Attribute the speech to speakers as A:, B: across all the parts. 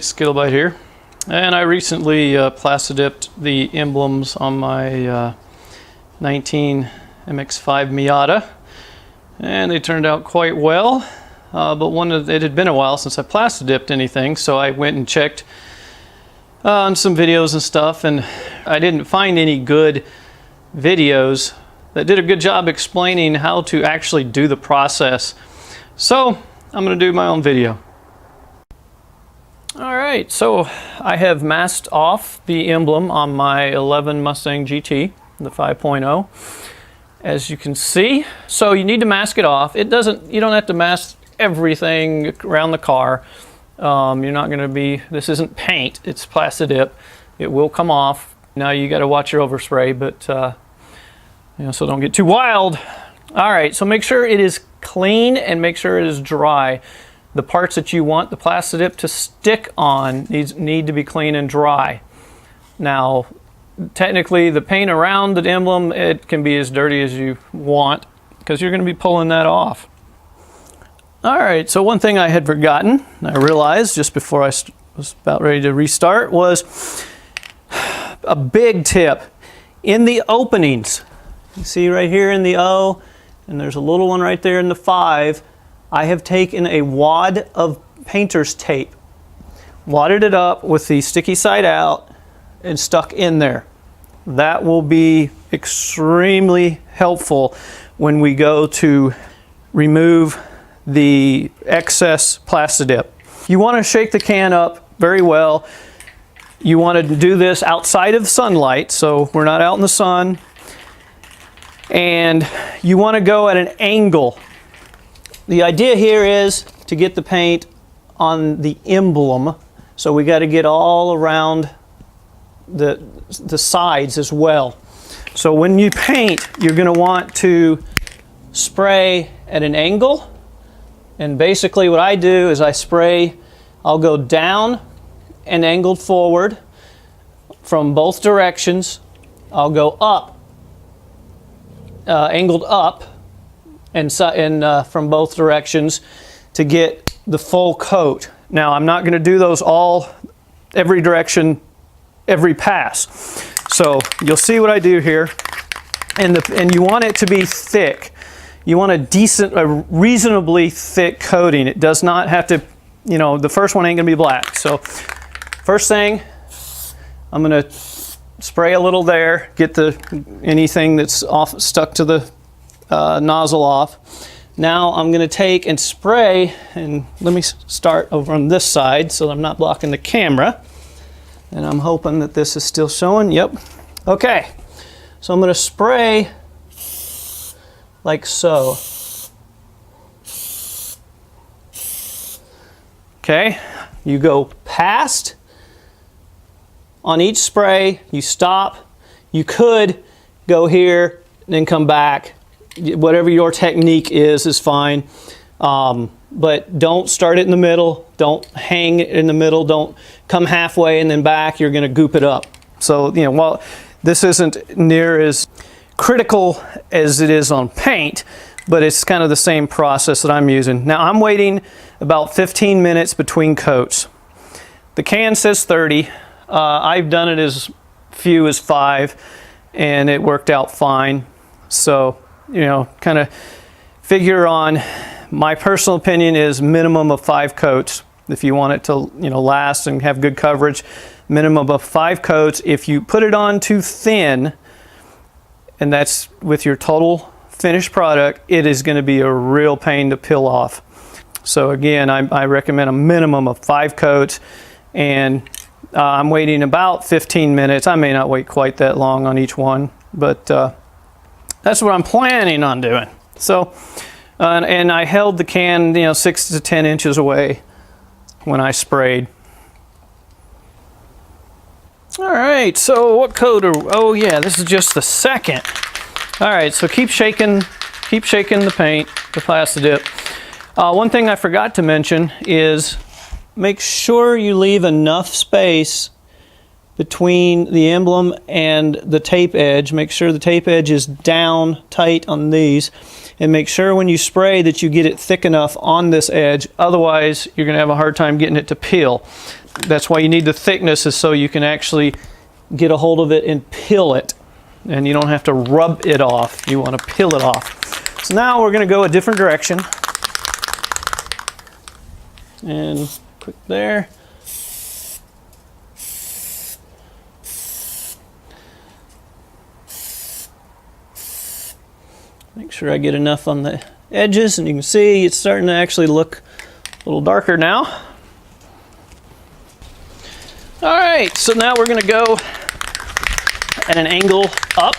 A: it's Skittlebite here, and I recently Plasti-dipped the emblems on my 19 MX5 Miata, and they turned out quite well. But it had been a while since I Plasti-dipped anything, so I went and checked on some videos and stuff, and I didn't find any good videos that did a good job explaining how to actually do the process. So I'm going to do my own video. Alright, so I have masked off the emblem on my 11 Mustang GT, the 5.0, as you can see. So you need to mask it off. You don't have to mask everything around the car. You're not going to be, this isn't paint, it's Plasti-dip. It will come off. Now you got to watch your overspray, but so don't get too wild. Alright, so make sure it is clean and make sure it is dry. The parts that you want the Plasti-dip to stick on need to be clean and dry. Now, technically, the paint around the emblem, it can be as dirty as you want because you're going to be pulling that off. All right, so one thing I had forgotten, I realized just before I was about ready to restart, was a big tip. In the openings, you see right here in the O, and there's a little one right there in the 5, I have taken a wad of painter's tape, wadded it up with the sticky side out, and stuck in there. That will be extremely helpful when we go to remove the excess Plasti-dip. You want to shake the can up very well. You want to do this outside of sunlight, so we're not out in the sun. And you want to go at an angle. The idea here is to get the paint on the emblem, so we got to get all around the sides as well. So when you paint, you're going to want to spray at an angle, and basically what I do is I spray, I'll go down and angled forward from both directions. I'll go up, angled up, and from both directions to get the full coat. Now I'm not going to do those every direction, every pass. So you'll see what I do here, and you want it to be thick. You want a reasonably thick coating. It does not have to, the first one ain't going to be black. So first thing, I'm going to spray a little there, get anything that's stuck to the nozzle off. Now I'm going to take and spray, and let me start over on this side so I'm not blocking the camera. And I'm hoping that this is still showing. Yep. Okay. So I'm going to spray like so. Okay. You go past on each spray. You stop. You could go here and then come back. Whatever your technique is fine. But don't start it in the middle. Don't hang in the middle. Don't come halfway and then back. You're going to goop it up. So, while this isn't near as critical as it is on paint, but it's kind of the same process that I'm using. Now I'm waiting about 15 minutes between coats. The can says 30. I've done it as few as 5, and it worked out fine. So, kind of figure on, my personal opinion is minimum of 5 coats. If you want it to, last and have good coverage, minimum of 5 coats. If you put it on too thin, and that's with your total finished product, it is going to be a real pain to peel off. So again, I recommend a minimum of 5 coats, and I'm waiting about 15 minutes. I may not wait quite that long on each one, but that's what I'm planning on doing. So, and I held the can, 6 to 10 inches away when I sprayed. All right, so what coat oh yeah, this is just the second. All right, so keep shaking the paint, the Plasti-dip. One thing I forgot to mention is make sure you leave enough space between the emblem and the tape edge. Make sure the tape edge is down tight on these, and make sure when you spray that you get it thick enough on this edge. Otherwise, you're going to have a hard time getting it to peel. that's why you need the thickness, is so you can actually get a hold of it and peel it. And you don't have to rub it off. You want to peel it off. So now we're going to go a different direction. And click there. Make sure I get enough on the edges, and you can see it's starting to actually look a little darker now. All right, so now we're going to go at an angle up.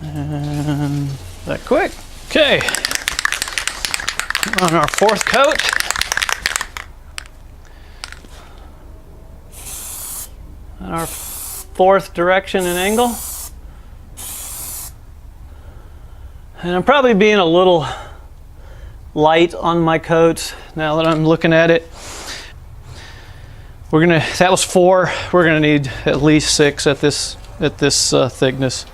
A: And that quick. Okay. On our fourth coat. And our fourth direction and angle. And I'm probably being a little light on my coats now that I'm looking at it. That was 4. We're gonna need at least 6 at this thickness.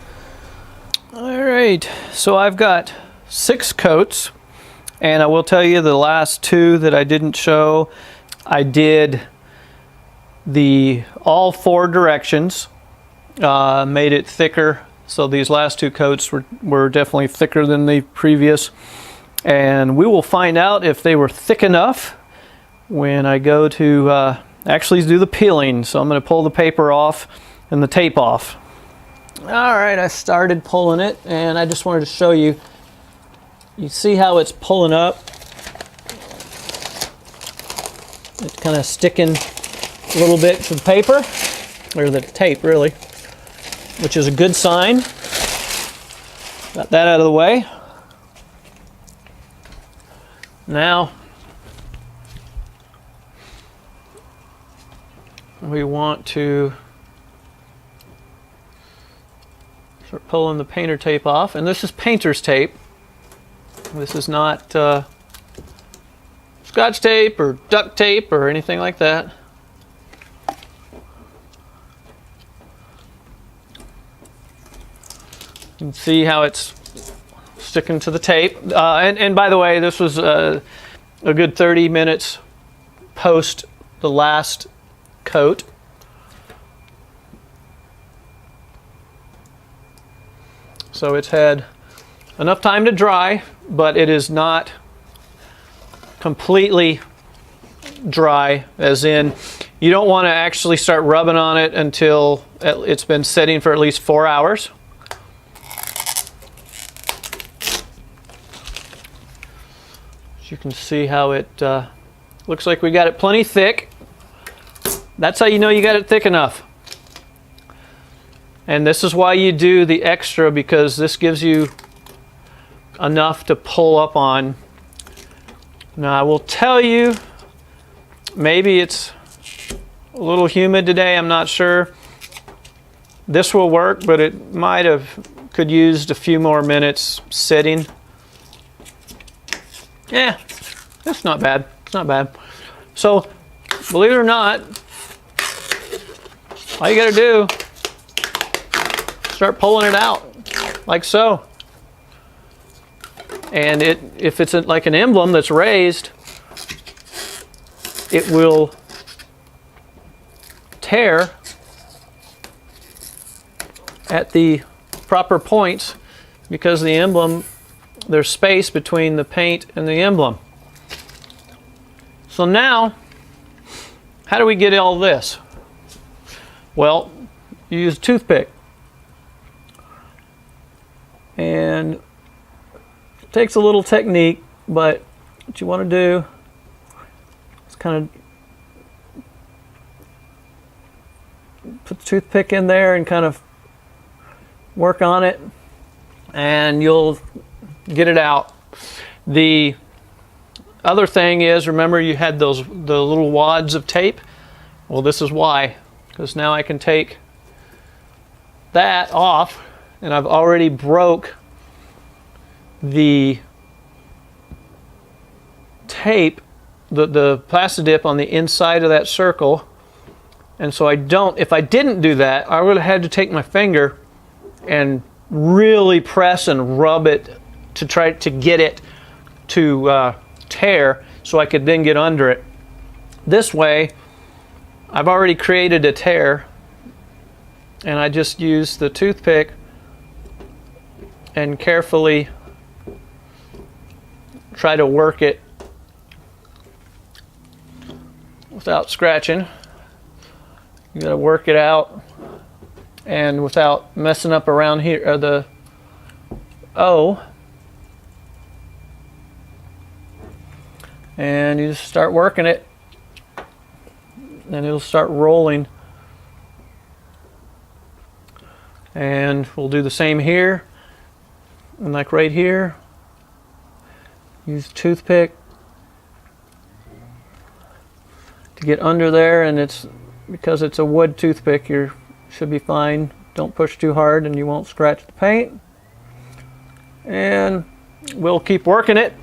A: All right, so I've got 6 coats, and I will tell you the last 2 that I didn't show, I did all 4 directions, made it thicker. So these last 2 coats were definitely thicker than the previous. And we will find out if they were thick enough when I go to actually do the peeling. So I'm going to pull the paper off and the tape off. All right, I started pulling it, and I just wanted to show you. You see how it's pulling up? It's kind of sticking a little bit to the paper, or the tape really, which is a good sign. Got that out of the way. Now, we want to start pulling the painter tape off. And this is painter's tape. This is not Scotch tape or duct tape or anything like that. You can see how it's sticking to the tape. And by the way, this was a good 30 minutes post the last coat. So it's had enough time to dry, but it is not completely dry, as in you don't want to actually start rubbing on it until it's been sitting for at least 4 hours. You can see how it looks like we got it plenty thick. That's how you know you got it thick enough. And this is why you do the extra, because this gives you enough to pull up on. Now I will tell you, maybe it's a little humid today, I'm not sure. This will work, but it could use a few more minutes sitting. Yeah, it's not bad. It's not bad. So, believe it or not, all you gotta do, start pulling it out, like so. And if it's like an emblem that's raised, it will tear at the proper points, because the emblem, there's space between the paint and the emblem. So now, how do we get all this? Well, you use a toothpick. And it takes a little technique, but what you want to do is kind of put the toothpick in there and kind of work on it, and you'll get it out. The other thing is, remember you had the little wads of tape? Well, this is why, because now I can take that off, and I've already broke the tape, the Plasti-dip on the inside of that circle, And so if I didn't do that, I would have had to take my finger and really press and rub it to try to get it to tear so I could then get under it. This way, I've already created a tear, and I just use the toothpick and carefully try to work it without scratching. You gotta work it out and without messing up around here, or the O. And you just start working it, and it'll start rolling. And we'll do the same here. And like right here, use the toothpick to get under there, and it's because it's a wood toothpick, you should be fine. Don't push too hard and you won't scratch the paint. And we'll keep working it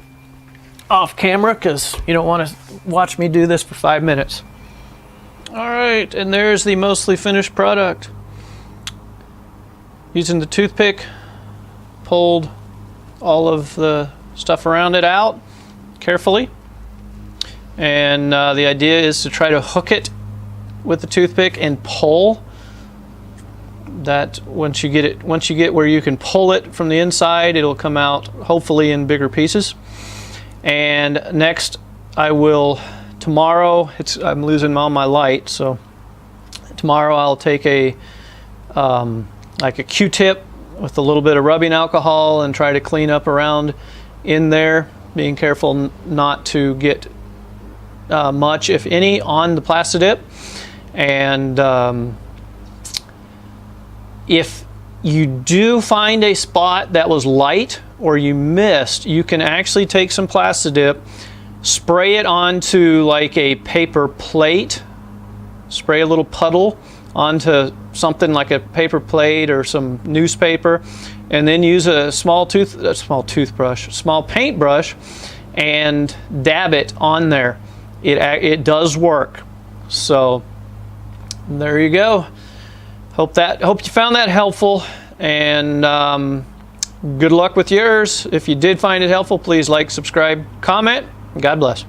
A: off camera because you don't want to watch me do this for 5 minutes. All right, and there's the mostly finished product. Using the toothpick, pulled all of the stuff around it out carefully. And the idea is to try to hook it with the toothpick and pull. That once you get where you can pull it from the inside, it'll come out hopefully in bigger pieces. And next I will, tomorrow, I'm losing all my light, so tomorrow I'll take a like a Q-tip with a little bit of rubbing alcohol and try to clean up around in there, being careful not to get much, if any, on the Plasti-dip. And if you do find a spot that was light or you missed, you can actually take some Plasti-dip, spray it onto like a paper plate, spray a little puddle onto something like a paper plate or some newspaper, and then use a small paintbrush and dab it on there. It does work. So there you go. Hope you found that helpful, and good luck with yours. If you did find it helpful, please like, subscribe, comment. God bless.